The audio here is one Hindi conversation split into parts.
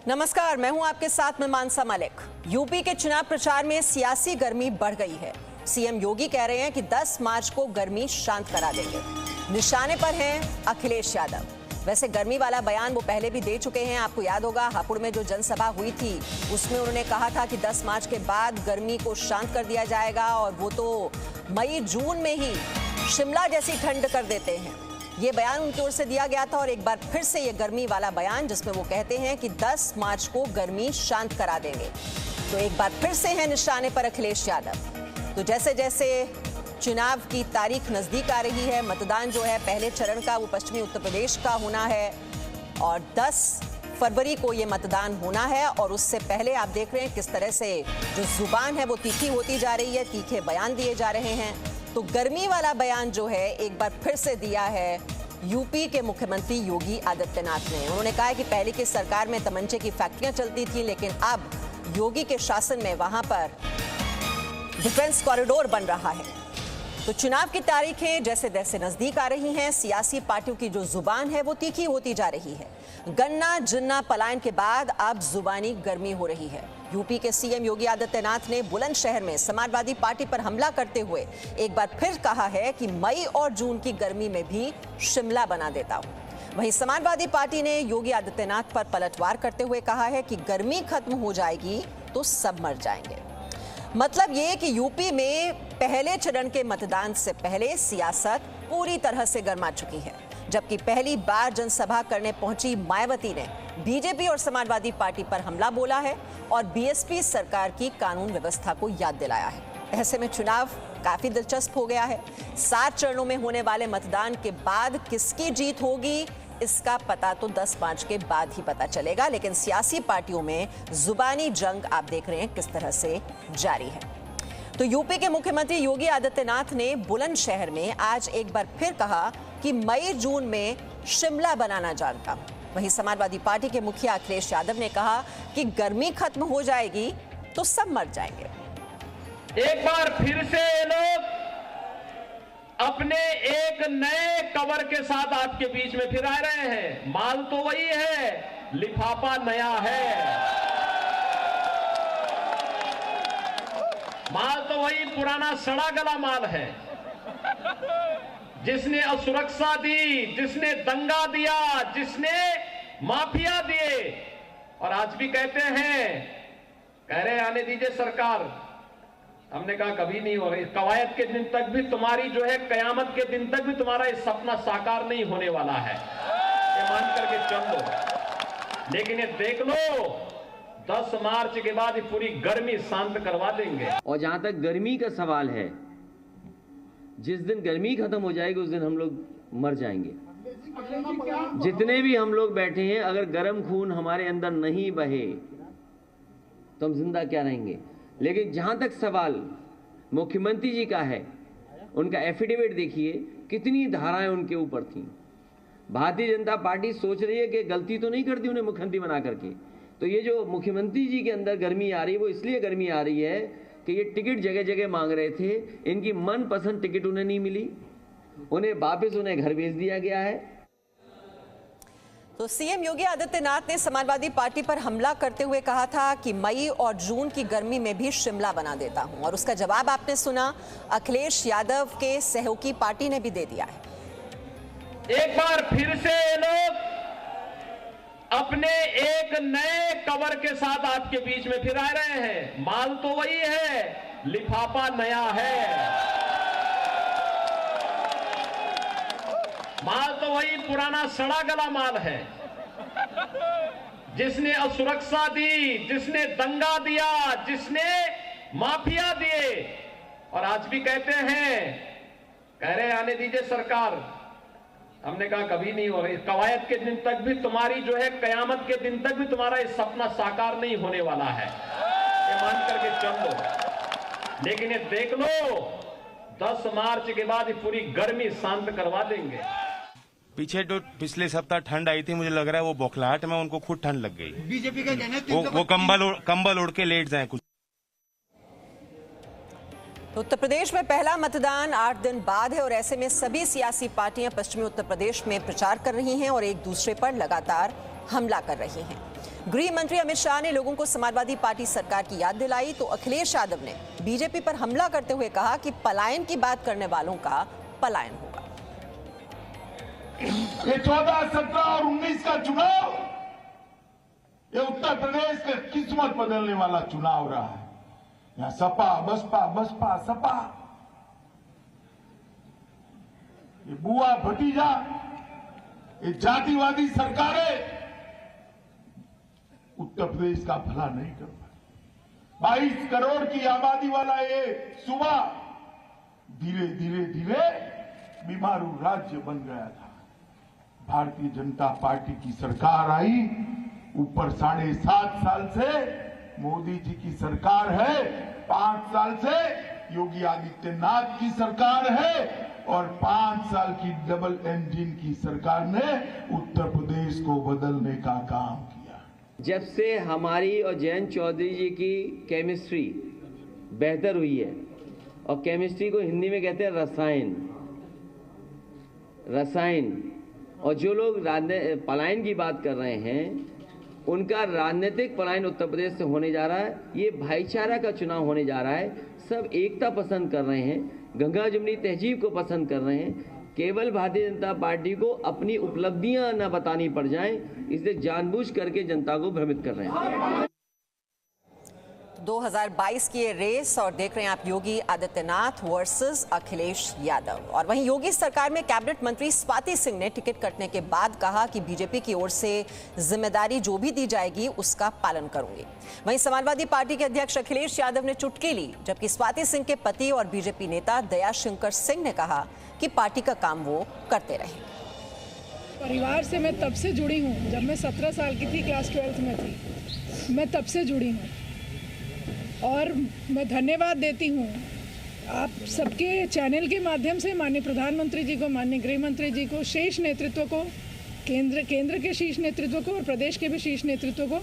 नमस्कार, मैं हूं आपके साथ में मानसा मलिक। यूपी के चुनाव प्रचार में सियासी गर्मी बढ़ गई है। सीएम योगी कह रहे हैं कि 10 मार्च को गर्मी शांत करा देंगे। निशाने पर हैं अखिलेश यादव। वैसे गर्मी वाला बयान वो पहले भी दे चुके हैं। आपको याद होगा हापुड़ में जो जनसभा हुई थी उसमें उन्होंने कहा था कि 10 मार्च के बाद गर्मी को शांत कर दिया जाएगा और वो तो मई जून में ही शिमला जैसी ठंड कर देते हैं। ये बयान उनकी ओर से दिया गया था और एक बार फिर से ये गर्मी वाला बयान जिसमें वो कहते हैं कि 10 मार्च को गर्मी शांत करा देंगे। तो एक बार फिर से है निशाने पर अखिलेश यादव। तो जैसे जैसे चुनाव की तारीख नजदीक आ रही है, मतदान जो है पहले चरण का वो पश्चिमी उत्तर प्रदेश का होना है और 10 फरवरी को ये मतदान होना है। और उससे पहले आप देख रहे हैं किस तरह से जो जुबान है वो तीखी होती जा रही है, तीखे बयान दिए जा रहे हैं। तो गर्मी वाला बयान जो है एक बार फिर से दिया है यूपी के मुख्यमंत्री योगी आदित्यनाथ ने। उन्होंने कहा है कि पहले की सरकार में तमंचे की फैक्ट्रियां चलती थी, लेकिन अब योगी के शासन में वहां पर डिफेंस कॉरिडोर बन रहा है। तो चुनाव की तारीखें जैसे जैसे नजदीक आ रही हैं, सियासी पार्टियों की जो जुबान है वो तीखी होती जा रही है। गन्ना जिन्ना पलायन के बाद अब जुबानी गर्मी हो रही है। यूपी के सीएम योगी आदित्यनाथ ने बुलंदशहर में समाजवादी पार्टी पर हमला करते हुए एक बार फिर कहा है कि मई और जून की गर्मी में भी शिमला बना देता हूं। वहीं समाजवादी पार्टी ने योगी आदित्यनाथ पर पलटवार करते हुए कहा है कि गर्मी खत्म हो जाएगी तो सब मर जाएंगे। मतलब ये कि यूपी में पहले चरण के मतदान से पहले सियासत पूरी तरह से गर्मा चुकी है। जबकि पहली बार जनसभा करने पहुंची मायावती ने बीजेपी और समाजवादी पार्टी पर हमला बोला है और बीएसपी सरकार की कानून व्यवस्था को याद दिलाया है। ऐसे में चुनाव काफी दिलचस्प हो गया है। 7 चरणों में होने वाले मतदान के बाद किसकी जीत होगी इसका पता तो 10 मार्च के बाद ही पता चलेगा, लेकिन सियासी पार्टियों में जुबानी जंग आप देख रहे हैं किस तरह से जारी है। तो यूपी के मुख्यमंत्री योगी आदित्यनाथ ने बुलंदशहर में आज एक बार फिर कहा कि मई जून में शिमला बनाना जानता हूं। वहीं समाजवादी पार्टी के मुखिया अखिलेश यादव ने कहा कि गर्मी खत्म हो जाएगी तो सब मर जाएंगे। एक बार फिर से लोग अपने एक नए कवर के साथ आपके बीच में फिर आ रहे हैं। माल तो वही है, लिफाफा नया है। माल तो वही पुराना सड़ा गला माल है। जिसने असुरक्षा दी, जिसने दंगा दिया, जिसने माफिया दिए और आज भी कहते हैं, कह रहे आने दीजिए सरकार। हमने कहा कभी नहीं होगा। कवायद के दिन तक भी तुम्हारी जो है, कयामत के दिन तक भी तुम्हारा ये सपना साकार नहीं होने वाला है, ये मान करके चल लो। लेकिन ये देख लो 10 मार्च के बाद ये पूरी गर्मी शांत करवा देंगे। और जहां तक गर्मी का सवाल है, जिस दिन गर्मी खत्म हो जाएगी उस दिन हम लोग मर जाएंगे। जितने भी हम लोग बैठे हैं, अगर गर्म खून हमारे अंदर नहीं बहे तो हम जिंदा क्या रहेंगे। लेकिन जहां तक सवाल मुख्यमंत्री जी का है, उनका एफिडेविट देखिए कितनी धाराएं उनके ऊपर थी। भारतीय जनता पार्टी सोच रही है कि गलती तो नहीं करती उन्हें मुख्यमंत्री बना करके। तो ये जो मुख्यमंत्री जी के अंदर गर्मी आ रही है वो इसलिए गर्मी आ रही है कि ये टिकट जगह जगह मांग रहे थे, इनकी मनपसंद टिकट उन्हें नहीं मिली, उन्हें वापस उन्हें घर भेज दिया गया है। तो सीएम योगी आदित्यनाथ ने समाजवादी पार्टी पर हमला करते हुए कहा था कि मई और जून की गर्मी में भी शिमला बना देता हूं और उसका जवाब आपने सुना, अखिलेश यादव के सहयोगी पार्टी ने भी दे दिया है। एक बार फिर से लोग अपने एक नए कवर के साथ आपके बीच में फिर आ रहे हैं। माल तो वही है, लिफाफा नया है। माल तो वही पुराना सड़ा गला माल है। जिसने असुरक्षा दी, जिसने दंगा दिया, जिसने माफिया दिए और आज भी कहते हैं, कह रहे आने दीजिए सरकार। हमने कहा कभी नहीं होगा। कवायद के दिन तक भी तुम्हारी जो है, कयामत के दिन तक भी तुम्हारा ये सपना साकार नहीं होने वाला है, ये मान करके चल लो। लेकिन ये देख लो 10 मार्च के बाद ये पूरी गर्मी शांत करवा देंगे। पीछे जो पिछले सप्ताह ठंड आई थी, मुझे लग रहा है वो बौखलाहट में उनको खुद ठंड लग गई। बीजेपी का कहना है वो कंबल ओढ़ के लेट जाए कुछ। तो उत्तर प्रदेश में पहला मतदान 8 दिन बाद है और ऐसे में सभी सियासी पार्टियां पश्चिमी उत्तर प्रदेश में प्रचार कर रही हैं और एक दूसरे पर लगातार हमला कर रही हैं। गृह मंत्री अमित शाह ने लोगों को समाजवादी पार्टी सरकार की याद दिलाई तो अखिलेश यादव ने बीजेपी पर हमला करते हुए कहा कि पलायन की बात करने वालों का पलायन होगा। ये 14, 17 और 19 का चुनाव ये उत्तर प्रदेश का किस्मत बदलने वाला चुनाव रहा है। यहाँ सपा बसपा बसपा सपा, ये बुआ भतीजा, ये जातिवादी सरकारें उत्तर प्रदेश का भला नहीं कर पाई। 22 करोड़ की आबादी वाला ये सूबा धीरे धीरे धीरे बीमारू राज्य बन गया था। भारतीय जनता पार्टी की सरकार आई, ऊपर 7.5 साल से मोदी जी की सरकार है, 5 साल से योगी आदित्यनाथ की सरकार है और 5 साल की डबल इंजन की सरकार ने उत्तर प्रदेश को बदलने का काम किया। जब से हमारी और जयंत चौधरी जी की केमिस्ट्री बेहतर हुई है, और केमिस्ट्री को हिंदी में कहते हैं रसायन, और जो लोग पलायन की बात कर रहे हैं उनका राजनीतिक पलायन उत्तर प्रदेश से होने जा रहा है। ये भाईचारा का चुनाव होने जा रहा है। सब एकता पसंद कर रहे हैं, गंगा जमुनी तहजीब को पसंद कर रहे हैं। केवल भारतीय जनता पार्टी को अपनी उपलब्धियां न बतानी पड़ जाएं, इसलिए जानबूझ करके जनता को भ्रमित कर रहे हैं। 2022 की ये रेस और देख रहे हैं आप योगी आदित्यनाथ वर्सेस अखिलेश यादव। और वहीं योगी सरकार में कैबिनेट मंत्री स्वाति सिंह ने टिकट कटने के बाद कहा कि बीजेपी की ओर से जिम्मेदारी जो भी दी जाएगी उसका पालन करूंगी। वहीं समाजवादी पार्टी के अध्यक्ष अखिलेश यादव ने चुटकी ली, जबकि स्वाति सिंह के पति और बीजेपी नेता दयाशंकर सिंह ने कहा कि पार्टी का काम वो करते रहेंगे। परिवार से मैं तब से जुड़ी हूँ, जब मैं 17 साल की थी, क्लास 12th में थी, मैं तब से जुड़ी हूँ। और मैं धन्यवाद देती हूँ आप सबके चैनल के माध्यम से माननीय प्रधानमंत्री जी को, माननीय गृह मंत्री जी को, शीर्ष नेतृत्व को, केंद्र के शीर्ष नेतृत्व को और प्रदेश के भी शीर्ष नेतृत्व को,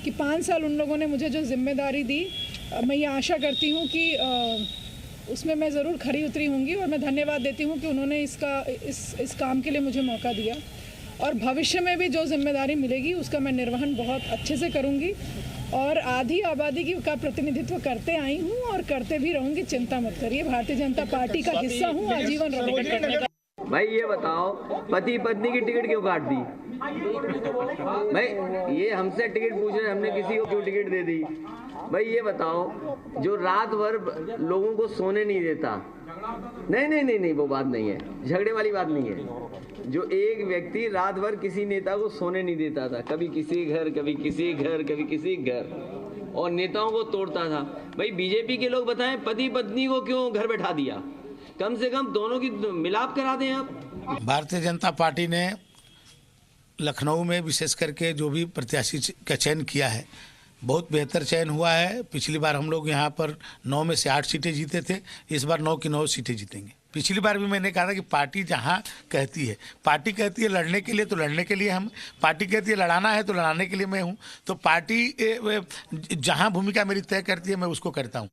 कि 5 साल उन लोगों ने मुझे जो जिम्मेदारी दी, मैं ये आशा करती हूँ कि उसमें मैं ज़रूर खरी उतरी होंगी। और मैं धन्यवाद देती हूँ कि उन्होंने इस काम के लिए मुझे मौका दिया, और भविष्य में भी जो जिम्मेदारी मिलेगी उसका मैं निर्वहन बहुत अच्छे से करूँगी। और आधी आबादी का प्रतिनिधित्व करते आई हूँ और करते भी रहूँगी, चिंता मत करिए। भारतीय जनता पार्टी का हिस्सा हूँ, आजीवन रहूँगी। भाई ये बताओ, पति पत्नी की टिकट क्यों काट दी? भाई ये हमसे टिकट पूछ रहे, हमने किसी को क्यों टिकट दे दी? भाई ये बताओ, जो रात भर लोगों को सोने नहीं देता, नहीं, वो बात नहीं है, झगड़े वाली बात नहीं है। जो एक व्यक्ति रात भर किसी नेता को सोने नहीं देता था, कभी किसी घर, कभी किसी घर, कभी किसी घर, और नेताओं को तोड़ता था। भाई बीजेपी के लोग बताएं, पति पत्नी को क्यों घर बैठा दिया? कम से कम दोनों की मिलाप करा दें आप। भारतीय जनता पार्टी ने लखनऊ में विशेष करके जो भी प्रत्याशी का चयन किया है, बहुत बेहतर चयन हुआ है। पिछली बार हम लोग यहाँ पर 9 में से 8 सीटें जीते थे, इस बार 9 की 9 सीटें जीतेंगे। पिछली बार भी मैंने कहा था कि पार्टी जहाँ कहती है, पार्टी कहती है लड़ने के लिए तो लड़ने के लिए हम, पार्टी कहती है लड़ाना है तो लड़ाने के लिए मैं हूँ। तो पार्टी जहाँ भूमिका मेरी तय करती है मैं उसको करता हूँ।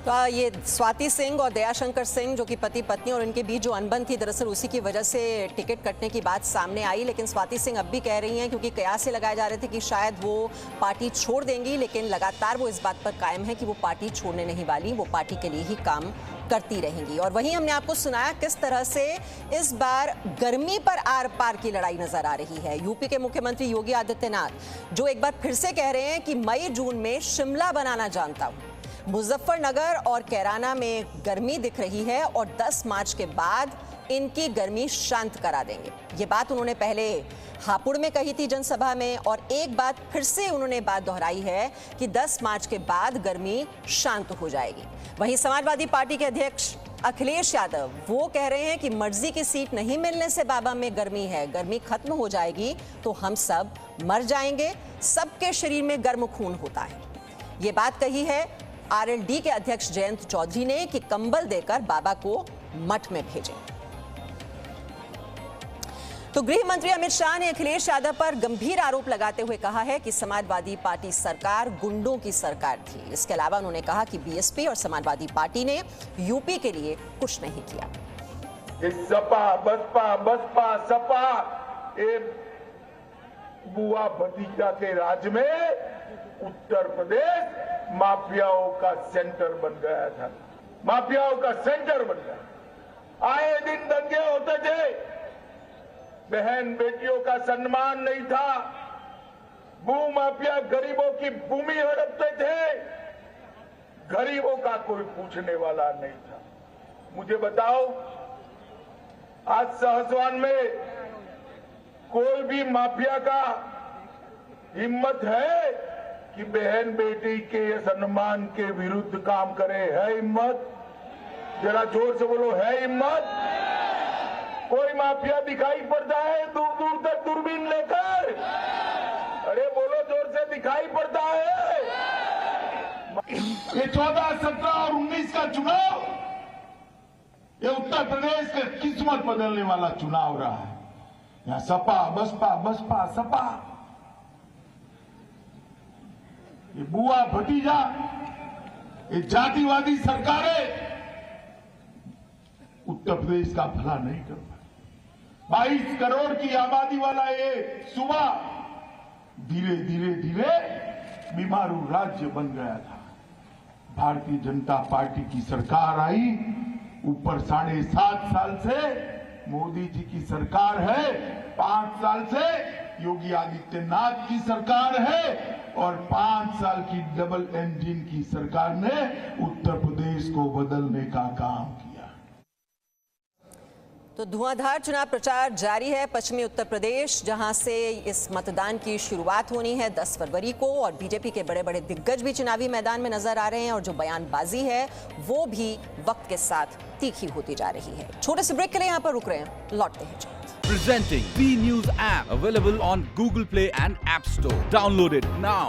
तो ये स्वाति सिंह और दयाशंकर सिंह जो कि पति पत्नी, और इनके बीच जो अनबन थी, दरअसल उसी की वजह से टिकट कटने की बात सामने आई। लेकिन स्वाति सिंह अब भी कह रही हैं, क्योंकि कयास से लगाए जा रहे थे कि शायद वो पार्टी छोड़ देंगी, लेकिन लगातार वो इस बात पर कायम है कि वो पार्टी छोड़ने नहीं वाली, वो पार्टी के लिए ही काम करती रहेंगी। और वहीं हमने आपको सुनाया किस तरह से इस बार गर्मी पर आर पार की लड़ाई नजर आ रही है। यूपी के मुख्यमंत्री योगी आदित्यनाथ जो एक बार फिर से कह रहे हैं कि मई जून में शिमला बनाना जानता हूं। मुजफ्फरनगर और कैराना में गर्मी दिख रही है और 10 मार्च के बाद इनकी गर्मी शांत करा देंगे। ये बात उन्होंने पहले हापुड़ में कही थी जनसभा में, और एक बात फिर से उन्होंने बात दोहराई है कि 10 मार्च के बाद गर्मी शांत हो जाएगी। वहीं समाजवादी पार्टी के अध्यक्ष अखिलेश यादव वो कह रहे हैं कि मर्जी की सीट नहीं मिलने से बाबा में गर्मी है, गर्मी खत्म हो जाएगी तो हम सब मर जाएंगे, सबके शरीर में गर्म खून होता है। ये बात कही है आरएलडी के अध्यक्ष जयंत चौधरी ने कि कंबल देकर बाबा को मठ में भेजें। तो गृह मंत्री अमित शाह ने अखिलेश यादव पर गंभीर आरोप लगाते हुए कहा है कि समाजवादी पार्टी सरकार गुंडों की सरकार थी। इसके अलावा उन्होंने कहा कि बीएसपी और समाजवादी पार्टी ने यूपी के लिए कुछ नहीं किया। सपा बसपा बसपा सपा, बुआ भतीजा के राज में उत्तर प्रदेश माफियाओं का सेंटर बन गया था, माफियाओं का सेंटर बन गया। आए दिन दंगे होते थे, बहन बेटियों का सम्मान नहीं था, भू माफिया गरीबों की भूमि हड़पते थे, गरीबों का कोई पूछने वाला नहीं था। मुझे बताओ, आज सहसवान में कोई भी माफिया का हिम्मत है कि बहन बेटी के सम्मान के विरुद्ध काम करे? है हिम्मत? जरा जोर से बोलो, है हिम्मत? कोई माफिया दिखाई पड़ता है दूर दूर तक दूरबीन लेकर? अरे बोलो, जोर से दिखाई पड़ता है? ये 14, 17 और 19 का चुनाव, ये उत्तर प्रदेश का किस्मत बदलने वाला चुनाव रहा है। यहाँ सपा बसपा, बसपा सपा, ये बुआ भतीजा, ये जातिवादी सरकारें उत्तर प्रदेश का भला नहीं कर पाई। 22 करोड़ की आबादी वाला ये सूबा धीरे धीरे धीरे बीमारू राज्य बन गया था। भारतीय जनता पार्टी की सरकार आई, ऊपर 7.5 साल से मोदी जी की सरकार है, 5 साल से योगी आदित्यनाथ की सरकार है और 5 साल की डबल इंजन की सरकार ने उत्तर प्रदेश को बदलने का काम किया। तो धुआंधार चुनाव प्रचार जारी है पश्चिमी उत्तर प्रदेश, जहां से इस मतदान की शुरुआत होनी है 10 फरवरी को, और बीजेपी के बड़े बड़े दिग्गज भी चुनावी मैदान में नजर आ रहे हैं और जो बयानबाजी है वो भी वक्त के साथ तीखी होती जा रही है। छोटे से ब्रेक के लिए यहाँ पर रुक रहे हैं, लौटते हैं। Presenting B News app, available on Google Play and App Store. Download it now.